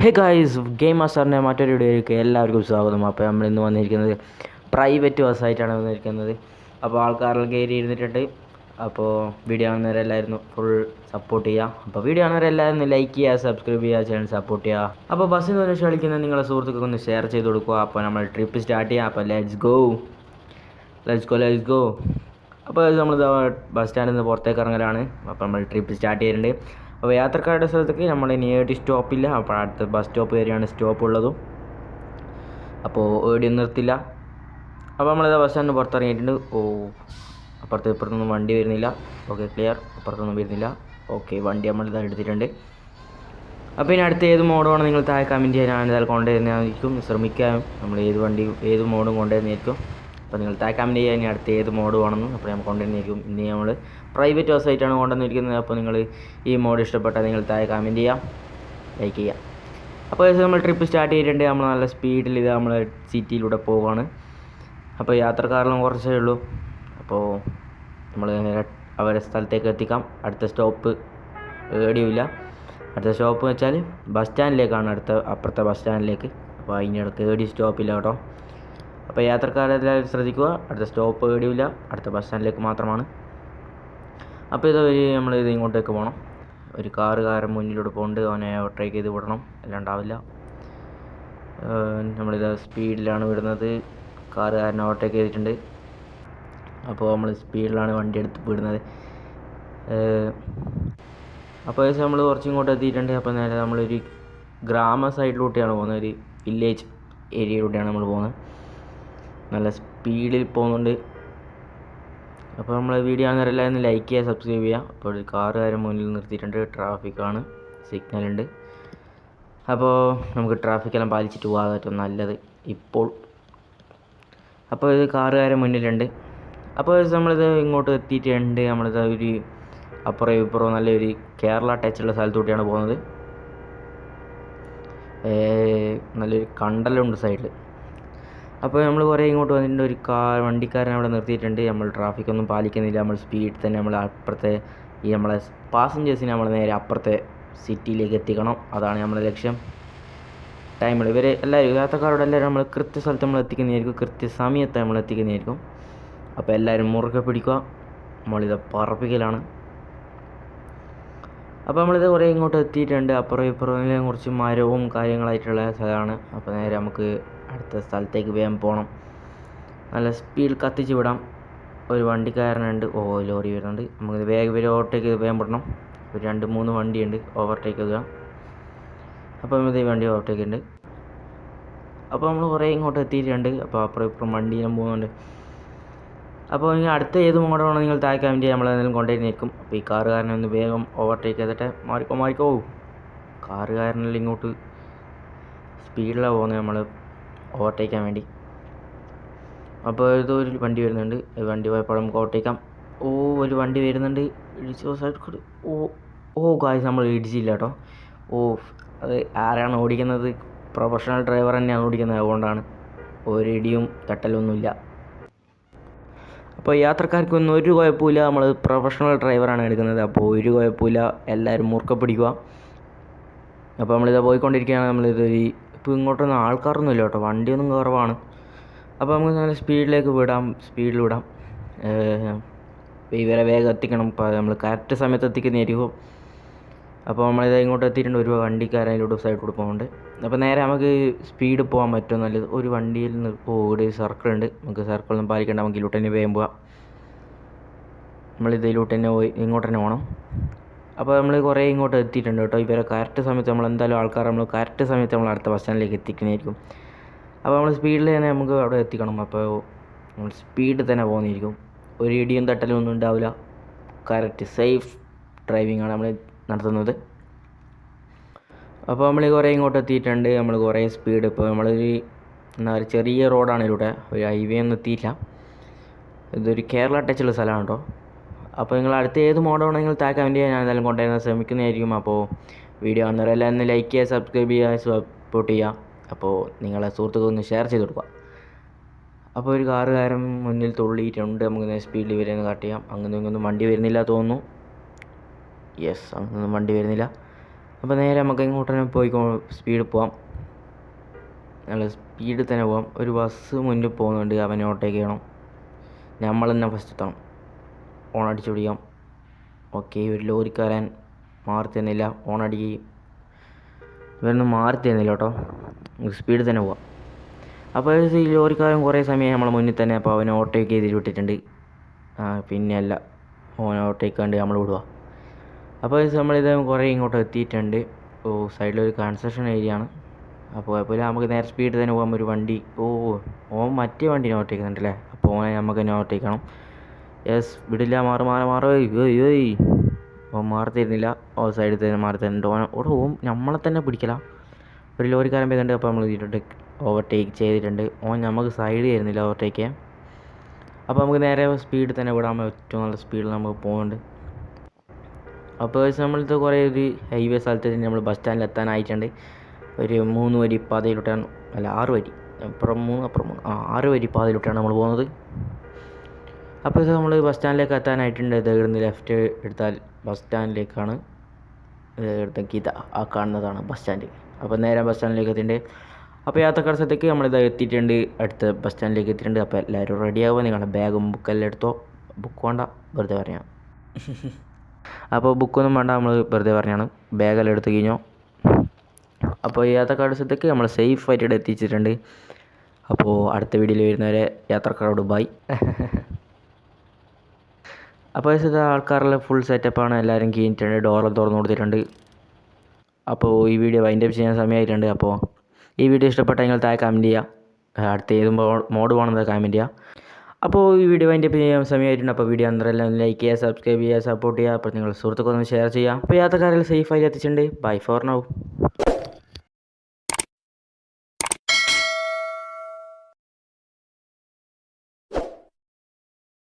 Hey guys, game മാസ്റ്ററിൻ്റെ മറ്റൊരു വീഡിയോയിലേക്ക് എല്ലാവർക്കും സ്വാഗതം. അപ്പോൾ നമ്മൾ ഇന്ന് വന്നിരിക്കുന്നത് പ്രൈവറ്റ് ബസ്സായിട്ടാണ് വന്നിരിക്കുന്നത്. അപ്പോൾ ആൾക്കാരെല്ലാം കയറി ഇരുന്നിട്ടുണ്ട്. അപ്പോൾ വീഡിയോ കാണുന്നവരെല്ലായിരുന്നു ഫുൾ സപ്പോർട്ട് ചെയ്യുക. അപ്പോൾ വീഡിയോ കാണുന്നവരെല്ലാവരും ലൈക്ക് ചെയ്യുക, സബ്സ്ക്രൈബ് ചെയ്യുക, ചാനൽ സപ്പോർട്ട് ചെയ്യുക. അപ്പോൾ ബസ്സിൽ നിന്ന് കളിക്കുന്ന നിങ്ങളുടെ സുഹൃത്തുക്കൾക്ക് ഒന്ന് ഷെയർ ചെയ്ത് കൊടുക്കുക. അപ്പോൾ നമ്മൾ ട്രിപ്പ് സ്റ്റാർട്ട് ചെയ്യാം. അപ്പോൾ ലെറ്റ്സ് ഗോ. അപ്പോൾ നമ്മൾ ബസ് സ്റ്റാൻഡിൽ നിന്ന് പുറത്തേക്ക് ഇറങ്ങലാണ്. അപ്പോൾ നമ്മൾ ട്രിപ്പ് സ്റ്റാർട്ട് ചെയ്യുന്നുണ്ട്. അപ്പോൾ യാത്രക്കാരുടെ സ്ഥലത്തേക്ക് നമ്മൾ ഇനി സ്റ്റോപ്പില്ല. അപ്പോൾ അടുത്ത ബസ് സ്റ്റോപ്പ് വരെയാണ് സ്റ്റോപ്പ് ഉള്ളതും. അപ്പോൾ എവിടെയും നിർത്തില്ല. അപ്പോൾ നമ്മളിത് ബസ് സ്റ്റാൻഡിന് പുറത്തിറങ്ങിയിട്ടുണ്ട്. ഇപ്പുറത്തൊന്നും വണ്ടി വരുന്നില്ല. Okay, clear. അപ്പുറത്തൊന്നും വരുന്നില്ല. ഓക്കെ, വണ്ടി നമ്മളിത് എടുത്തിട്ടുണ്ട്. അപ്പോൾ ഇനി അടുത്ത ഏത് മോഡ് വേണം നിങ്ങൾ താഴെ കമൻറ്റ് ചെയ്യാൻ. ഞാൻ എന്തായാലും കൊണ്ടുവരുന്നതായിരിക്കും, ശ്രമിക്കാം. നമ്മൾ ഏത് മോഡും കൊണ്ടുവരുന്നതായിരിക്കും. അപ്പോൾ നിങ്ങൾ താഴെ കമൻറ്റ് ചെയ്യാൻ ഇനി അടുത്ത ഏത് മോഡ് വേണമെന്ന്. അപ്പോൾ നമ്മൾ കൊണ്ടുവരുന്നതായിരിക്കും. ഇനി നമ്മൾ പ്രൈവറ്റ് ബസ്സായിട്ടാണ് കൊണ്ടുവന്നിരിക്കുന്നത്. അപ്പോൾ നിങ്ങൾ ഈ മോഡ് ഇഷ്ടപ്പെട്ടാൽ നിങ്ങൾ താഴെ കമൻറ്റ് ചെയ്യാം, ലൈക്ക് ചെയ്യാം. അപ്പോൾ നമ്മൾ ട്രിപ്പ് സ്റ്റാർട്ട് ചെയ്തിട്ടുണ്ട്. നമ്മൾ നല്ല സ്പീഡിൽ ഇത് നമ്മൾ സിറ്റിയിലൂടെ പോവുകയാണ്. അപ്പോൾ യാത്രക്കാരെല്ലാം കുറച്ചേ ഉള്ളൂ. അപ്പോൾ നമ്മൾ അവരുടെ സ്ഥലത്തേക്ക് എത്തിക്കാം. അടുത്ത സ്റ്റോപ്പ് എവിടെയുമില്ല. അടുത്ത സ്റ്റോപ്പ് വെച്ചാൽ ബസ് സ്റ്റാൻഡിലേക്കാണ്, അപ്പുറത്തെ ബസ് സ്റ്റാൻഡിലേക്ക്. അപ്പോൾ അതിനിടയ്ക്ക് എവിടെയും സ്റ്റോപ്പില്ല കേട്ടോ. അപ്പോൾ യാത്രക്കാരെല്ലാവരും ശ്രദ്ധിക്കുക. അടുത്ത സ്റ്റോപ്പ് എവിടെയുമില്ല, അടുത്ത ബസ് സ്റ്റാൻഡിലേക്ക് മാത്രമാണ്. അപ്പോൾ നമ്മളിത് ഇങ്ങോട്ടേക്ക് പോകണം. ഒരു കാറുകാരൻ മുന്നിലൂടെ പോകുന്നുണ്ട്. അവനെ ഓവർടേക്ക് ചെയ്ത് വിടണം, അല്ലാണ്ടാവില്ല. നമ്മളിത് സ്പീഡിലാണ് വിടുന്നത്. കാറുകാരനെ ഓവർടേക്ക് ചെയ്തിട്ടുണ്ട്. അപ്പോൾ നമ്മൾ സ്പീഡിലാണ് വണ്ടി എടുത്ത് വിടുന്നത്. അപ്പോൾ നമ്മൾ കുറച്ചിങ്ങോട്ട് എത്തിയിട്ടുണ്ട്. അപ്പോൾ നേരെ നമ്മളൊരു ഗ്രാമ സൈഡിലൂടെയാണ് പോകുന്നത്, ഒരു വില്ലേജ് ഏരിയയിലൂടെയാണ് നമ്മൾ പോകുന്നത്. നല്ല സ്പീഡിൽ പോകുന്നുണ്ട്. അപ്പോൾ നമ്മൾ വീഡിയോ കാണുന്നവരെല്ലാവരും ലൈക്ക് ചെയ്യുക, സബ്സ്ക്രൈബ് ചെയ്യുക. അപ്പോൾ ഒരു കാറുകാരൻ മുന്നിൽ നിർത്തിയിട്ടുണ്ട്. ട്രാഫിക്കാണ്, സിഗ്നലുണ്ട്. അപ്പോൾ നമുക്ക് ട്രാഫിക്കെല്ലാം പാലിച്ചിട്ട് പോകാൻ ഏറ്റവും നല്ലത് ഇപ്പോൾ. അപ്പോൾ ഇത് കാറുകാരൻ മുന്നിലുണ്ട്. അപ്പോൾ നമ്മളിത് ഇങ്ങോട്ട് എത്തിയിട്ടുണ്ട്. നമ്മളിത് ഒരു അപ്പുറം ഇപ്പുറം നല്ലൊരു കേരള ടച്ചുള്ള സ്ഥലത്തൂടെയാണ് പോകുന്നത്. നല്ലൊരു കണ്ടലുണ്ട് സൈഡിൽ. അപ്പോൾ നമ്മൾ കുറേ ഇങ്ങോട്ട് വന്നിട്ടുണ്ട്. ഒരു വണ്ടിക്കാരൻ അവിടെ നിർത്തിയിട്ടുണ്ട്. നമ്മൾ ട്രാഫിക്കൊന്നും പാലിക്കുന്നില്ല. നമ്മൾ സ്പീഡിൽ തന്നെ നമ്മൾ അപ്പുറത്തെ നമ്മളെ പാസഞ്ചേഴ്സിനെ നമ്മൾ നേരെ അപ്പുറത്തെ സിറ്റിയിലേക്ക് എത്തിക്കണം. അതാണ് നമ്മുടെ ലക്ഷ്യം. ടൈമിൽ എല്ലാവരും യാത്രക്കാരോട് എല്ലാവരും നമ്മൾ കൃത്യസ്ഥലത്ത് നമ്മൾ എത്തിക്കുന്നതായിരിക്കും, കൃത്യസമയത്ത് നമ്മൾ എത്തിക്കുന്നതായിരിക്കും. അപ്പോൾ എല്ലാവരും മുറുകെ പിടിക്കുക. നമ്മളിത് പറപ്പിക്കലാണ്. അപ്പോൾ നമ്മളിത് കുറേ ഇങ്ങോട്ട് എത്തിയിട്ടുണ്ട്. അപ്പുറം ഇപ്പുറം കുറച്ച് മരവും കാര്യങ്ങളായിട്ടുള്ള സ്ഥലമാണ്. അപ്പോൾ നേരെ നമുക്ക് അടുത്ത സ്ഥലത്തേക്ക് വേഗം പോകണം. നല്ല സ്പീഡ് കത്തിച്ച് വിടാം. ഒരു വണ്ടിക്കാരനുണ്ട്. ലോറി വരുന്നുണ്ട്. നമുക്ക് വേഗം ഓവർടേക്ക് വേഗം വിടണം. ഒരു 2-3 വണ്ടിയുണ്ട് ഓവർടേക്ക് ചെയ്യുക. അപ്പോൾ ഇത് വണ്ടി ഓവർടേക്ക് ഉണ്ട്. അപ്പോൾ നമ്മൾ കുറേ ഇങ്ങോട്ട് എത്തിയിട്ടുണ്ട്. അപ്പോൾ അപ്പുറം ഇപ്പുറം വണ്ടിയിലും പോകുന്നുണ്ട്. അപ്പോൾ ഇനി അടുത്ത ഏത് മോഡാണോ നിങ്ങൾ താഴെ കമൻറ്റ് ചെയ്യാൻ നമ്മളെന്തെങ്കിലും കൊണ്ടുവരുന്നേക്കും. അപ്പോൾ ഈ കാറുകാരനെ ഒന്ന് വേഗം ഓവർടേക്ക് ചെയ്തിട്ട് മാറിക്കോ. കാറുകാരനെല്ലാം ഇങ്ങോട്ട് സ്പീഡിലാണ് പോകുന്നത് നമ്മൾ ഓവർടേക്ക് ചെയ്യാൻ വേണ്ടി. അപ്പോൾ ഒരു വണ്ടി വരുന്നുണ്ട്. വണ്ടി പോയപ്പോൾ നമുക്ക് ഓവർടേക്കാം. ഒരു വണ്ടി വരുന്നുണ്ട്. ഗായ്സ്, നമ്മൾ ഇടിച്ചില്ല കേട്ടോ. അത് ആരാണ് ഓടിക്കുന്നത്? പ്രൊഫഷണൽ ഡ്രൈവർ തന്നെയാണ് ഓടിക്കുന്നത്. അതുകൊണ്ടാണ് ഒരു ഇടിയും തട്ടലൊന്നുമില്ല. അപ്പോൾ യാത്രക്കാർക്കൊന്നും ഒരു കുഴപ്പമില്ല. നമ്മൾ പ്രൊഫഷണൽ ഡ്രൈവറാണ് എടുക്കുന്നത്. അപ്പോൾ ഒരു കുഴപ്പമില്ല. എല്ലാവരും മുറുക്കെ പിടിക്കുക. അപ്പോൾ നമ്മളിത് പോയിക്കൊണ്ടിരിക്കുകയാണ്. ഇപ്പോൾ ഇങ്ങോട്ടൊന്നും ആൾക്കാരൊന്നും ഇല്ല കേട്ടോ, വണ്ടിയൊന്നും കുറവാണ്. അപ്പോൾ നമുക്ക് നല്ല സ്പീഡിൽ വിടാം. ഇവരെ വേഗം എത്തിക്കണം. ഇപ്പോൾ നമ്മൾ കറക്റ്റ് സമയത്ത് എത്തിക്കുന്നതായിരിക്കും. അപ്പോൾ നമ്മളിത് ഇങ്ങോട്ട് എത്തിയിട്ടുണ്ട്. ഒരു വണ്ടിക്കാരൻ അതിലൂടെ സൈഡിലൂടെ പോകുന്നുണ്ട്. അപ്പോൾ നേരെ നമുക്ക് സ്പീഡ് പോകാൻ പറ്റും നല്ലത്. ഒരു വണ്ടിയിൽ ഇവിടെ സർക്കിളുണ്ട്. നമുക്ക് സർക്കിളൊന്നും പാലിക്കേണ്ട. നമുക്ക് ഇതിലൂട്ട് തന്നെ വേഗം പോകാം. നമ്മളിതിലൂട്ട് തന്നെ ഇങ്ങോട്ട് തന്നെ പോകണം. അപ്പോൾ നമ്മൾ കുറേ ഇങ്ങോട്ട് എത്തിയിട്ടുണ്ട് കേട്ടോ. ഇവരെ കറക്റ്റ് സമയത്ത് നമ്മൾ കറക്റ്റ് സമയത്ത് നമ്മൾ അടുത്ത ബസ് സ്റ്റാൻഡിലേക്ക് എത്തിക്കുന്നതായിരിക്കും. അപ്പോൾ നമ്മൾ സ്പീഡിൽ തന്നെ നമുക്ക് അവിടെ എത്തിക്കണം. അപ്പോൾ നമ്മൾ സ്പീഡിൽ തന്നെ പോകുന്നതായിരിക്കും. ഒരു ഇടിയും തട്ടലും ഒന്നും ഉണ്ടാവില്ല. കറക്റ്റ് സേഫ് ഡ്രൈവിംഗ് ആണ് നമ്മൾ നടത്തുന്നത്. അപ്പോൾ നമ്മൾ കുറേ ഇങ്ങോട്ട് എത്തിയിട്ടുണ്ട്. നമ്മൾ കുറേ സ്പീഡ് ഇപ്പോൾ ഒരു ചെറിയ റോഡാണ് ഇതിലൂടെ, ഒരു ഹൈവേ ഒന്നും എത്തിയില്ല. ഇതൊരു കേരള ടച്ചുള്ള സ്ഥലമാണ് കേട്ടോ. അപ്പോൾ നിങ്ങൾ അടുത്ത ഏത് മോഡാണോ നിങ്ങൾ താഴെ കമൻറ്റ് ചെയ്യാൻ ഞാൻ എന്തായാലും കൊണ്ടുവരാൻ ശ്രമിക്കുന്നതായിരിക്കും. അപ്പോൾ വീഡിയോ കാണുന്നവരെല്ലാം ലൈക്ക് ചെയ്യുക, സബ്സ്ക്രൈബ് ചെയ്യുക, സപ്പോർട്ട് ചെയ്യുക. അപ്പോൾ നിങ്ങളെ സുഹൃത്തുക്കളൊന്ന് ഷെയർ ചെയ്ത് കൊടുക്കുക. അപ്പോൾ ഒരു കാറുകാരൻ മുന്നിൽ തുള്ളിയിട്ടുണ്ട്. നമുക്ക് സ്പീഡിൽ വരുന്നത് കാട്ട് ചെയ്യാം. അങ്ങനെ ഇങ്ങൊന്നും വണ്ടി വരുന്നില്ല തോന്നുന്നു. അങ്ങനൊന്നും വണ്ടി വരുന്നില്ല. അപ്പോൾ നേരെ നമുക്ക് ഇങ്ങോട്ട് തന്നെ പോയി സ്പീഡിൽ പോവാം, നല്ല സ്പീഡിൽ തന്നെ പോവാം. ഒരു ബസ് മുന്നിൽ പോകുന്നുണ്ട്, അവനെ ഓവർടേക്ക് ചെയ്യണം. നമ്മൾ തന്നെ ഫസ്റ്റ് എത്തണം, ഓൺ അടിച്ചു പിടിക്കാം. ഓക്കെ, ഒരു ലോറിക്കാരൻ മാറി തന്നില്ല, ഓൺ അടിക്കുകയും ഇവരൊന്നും മാറി തരുന്നില്ല കേട്ടോ. സ്പീഡിൽ തന്നെ പോവാം. അപ്പോൾ ഈ ലോറിക്കാരൻ കുറേ സമയം നമ്മളെ മുന്നിൽ തന്നെ, അപ്പോൾ അവനെ ഓവർടേക്ക് ചെയ്ത് വിട്ടിട്ടുണ്ട്. പിന്നെയല്ല, ഓനെ ഓവർടേക്ക് കണ്ട് നമ്മൾ വിടുക. അപ്പോൾ നമ്മളിത് കുറേ ഇങ്ങോട്ട് എത്തിയിട്ടുണ്ട്. സൈഡിലൊരു കൺസ്ട്രക്ഷൻ ഏരിയ ആണ്. അപ്പോൾ കുഴപ്പമില്ല, നമുക്ക് നേരെ സ്പീഡിൽ തന്നെ പോകാം. ഒരു വണ്ടി ഓൻ മറ്റേ വണ്ടീനെ ഓവർടേക്ക് ചെയ്യുന്നുണ്ടല്ലേ, അപ്പോൾ ഓനെ നമുക്ക് തന്നെ ഓവർടേക്ക് ചെയ്യണം. യെസ്, വിടില്ല, മാറ് ഏയ് ഓൻ മാറി തരുന്നില്ല. സൈഡിൽ തന്നെ മാറി തരുന്നുണ്ട്. ഓൻ നമ്മളെ തന്നെ പിടിക്കല. ഒരു ലോറിക്കാരൻ പോയിട്ടുണ്ട്, അപ്പോൾ നമ്മൾ ഇതിട്ട് ഓവർടേക്ക് ചെയ്തിട്ടുണ്ട്. ഓൻ നമുക്ക് സൈഡ് ചെയ്യുന്നില്ല ഓവർടേക്ക് ചെയ്യാൻ. അപ്പോൾ നമുക്ക് നേരെ സ്പീഡിൽ തന്നെ വിടാൻ ഏറ്റവും നല്ല സ്പീഡിൽ നമുക്ക് പോകുന്നുണ്ട്. അപ്പോൾ നമ്മളിത് കുറേ ഒരു ഹൈവേ സ്ഥലത്ത് നമ്മൾ ബസ് സ്റ്റാൻഡിൽ എത്താനായിട്ടുണ്ട്. ഒരു 3 വരി പാതയിലോട്ടാണ്, അല്ല 6 വരി, അപ്പുറം 6 വരി പാതയിലോട്ടാണ് നമ്മൾ പോകുന്നത്. അപ്പോൾ ഇത് നമ്മൾ ബസ് സ്റ്റാൻഡിലേക്ക് എത്താനായിട്ടുണ്ട്. ഇത് ഇവിടുന്ന് ലെഫ്റ്റ് എടുത്താൽ ബസ് സ്റ്റാൻഡിലേക്കാണ്. ഇതാ ആ കാണുന്നതാണ് ബസ് സ്റ്റാൻഡ്. അപ്പോൾ നേരെ ബസ് സ്റ്റാൻഡിലേക്ക് എത്തിയിട്ടുണ്ട്. അപ്പോൾ യാത്രക്കാർ സ്ഥലത്തേക്ക് നമ്മളിത് എത്തിയിട്ടുണ്ട്, അടുത്ത ബസ് സ്റ്റാൻഡിലേക്ക് എത്തിയിട്ടുണ്ട്. അപ്പോൾ എല്ലാവരും റെഡിയാകുമ്പോൾ നിങ്ങളുടെ ബാഗും ബുക്കെല്ലാം എടുത്തോ. ബുക്ക് വേണ്ട, വെറുതെ പറഞ്ഞാണ്. അപ്പോൾ ബുക്കൊന്നും വേണ്ട, നമ്മൾ വെറുതെ പറഞ്ഞാണ്. ബാഗെല്ലാം എടുത്ത് കഴിഞ്ഞോ. അപ്പോൾ ഈ യാത്രക്കാരുടെ സ്ഥലത്തേക്ക് നമ്മൾ സേഫായിട്ട് ഇവിടെ എത്തിച്ചിട്ടുണ്ട്. അപ്പോൾ അടുത്ത വീഡിയോയിൽ വരുന്നവരെ യാത്രക്കാരോട് ബൈ. അപ്പോൾ ആൾക്കാരെല്ലാം ഫുൾ സെറ്റപ്പാണ്, എല്ലാവരും കഴിഞ്ഞിട്ടുണ്ട്, ഡോറെല്ലാം തുറന്നു കൊടുത്തിട്ടുണ്ട്. അപ്പോൾ ഈ വീഡിയോ വൈൻഡപ്പ് ചെയ്യാൻ സമയമായിട്ടുണ്ട്. അപ്പോൾ ഈ വീഡിയോ ഇഷ്ടപ്പെട്ടാൽ നിങ്ങൾ താഴെ കമൻറ്റ് ചെയ്യുക, അടുത്ത ഏത് മോഡ് വേണമെന്ന് കമൻറ്റ് ചെയ്യുക. അപ്പോൾ ഈ വീഡിയോ വൈൻഡപ്പ് ചെയ്യാൻ സമയമായിട്ടുണ്ട്. അപ്പോൾ വീഡിയോ അന്നേരം ലൈക്ക് ചെയ്യുക, സബ്സ്ക്രൈബ് ചെയ്യുക, സപ്പോർട്ട് ചെയ്യുക. അപ്പോൾ നിങ്ങൾ സുഹൃത്തുക്കളൊന്ന് ഷെയർ ചെയ്യുക. അപ്പോൾ യാത്രക്കാരെല്ലാം സേഫായി എത്തിച്ചിട്ടുണ്ട്. Bye for now.